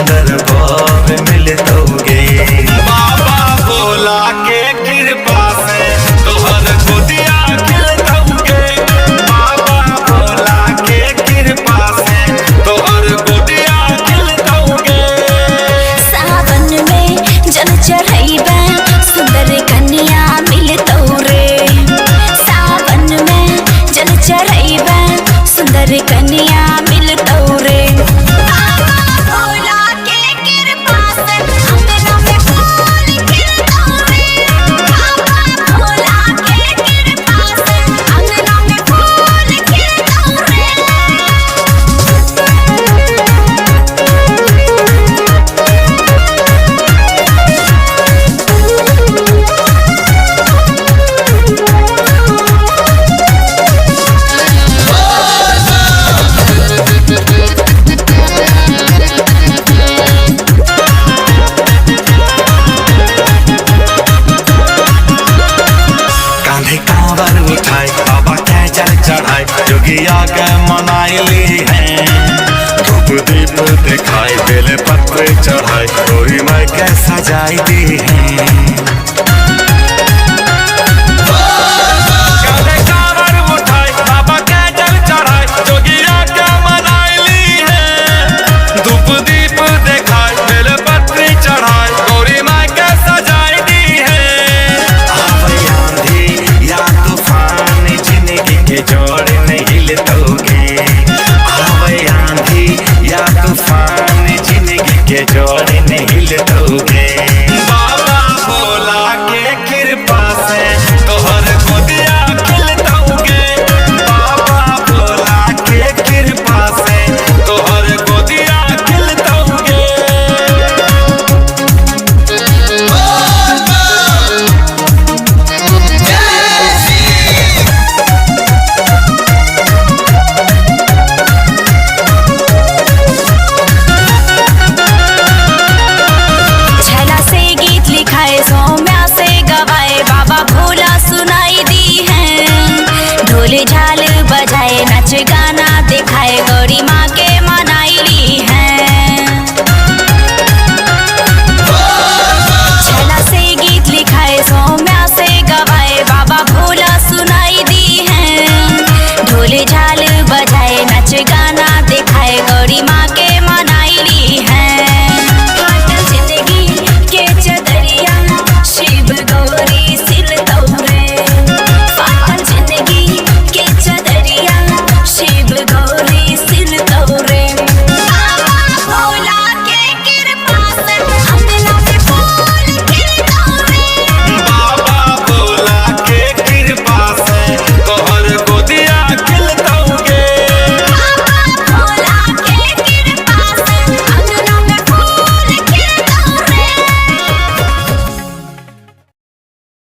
दरबार मिलतोगे। बाबा भोला के कृपा से तोहर गोदिया खिलतोगे। बाबा भोला के कृपा से तोहर गोदिया खिलतोगे। सावन में जल चढ़ैबे सुंदर कन्या मिलतौ रे। सावन में जल चढ़ैबे सुंदर कन्या मिलतौ रे। बाबा के जल चढ़ाई जोगिया के मनाइली है। धूप दीप दिखाई बेल पत्र चढ़ाई गोरी माई के सजाई दी है। बाबा के जल चढ़ाई जोगिया के मनाइली है। धूप दीप दिखाई बेल पत्र चढ़ाई गोरी माई के सजाई दी है। के जोड़ नहीं हिलतोगे। आवे आंधी या तूफान जिंदगी के जोड़ नहीं हिलतोगे। बाबा भोला के कृपा से तोहर गोदिया खिलतोगे। बाबा भोला के कृपा से तोहर गोदिया खिलतोगे। झाल बजाए नाच गाना दिखाए गौरी माँ के मनाइली है। छला से गीत लिखाए सौम्या से गवाए बाबा भोला सुनाई दी है। ढोल झाल बजाए नाच गाना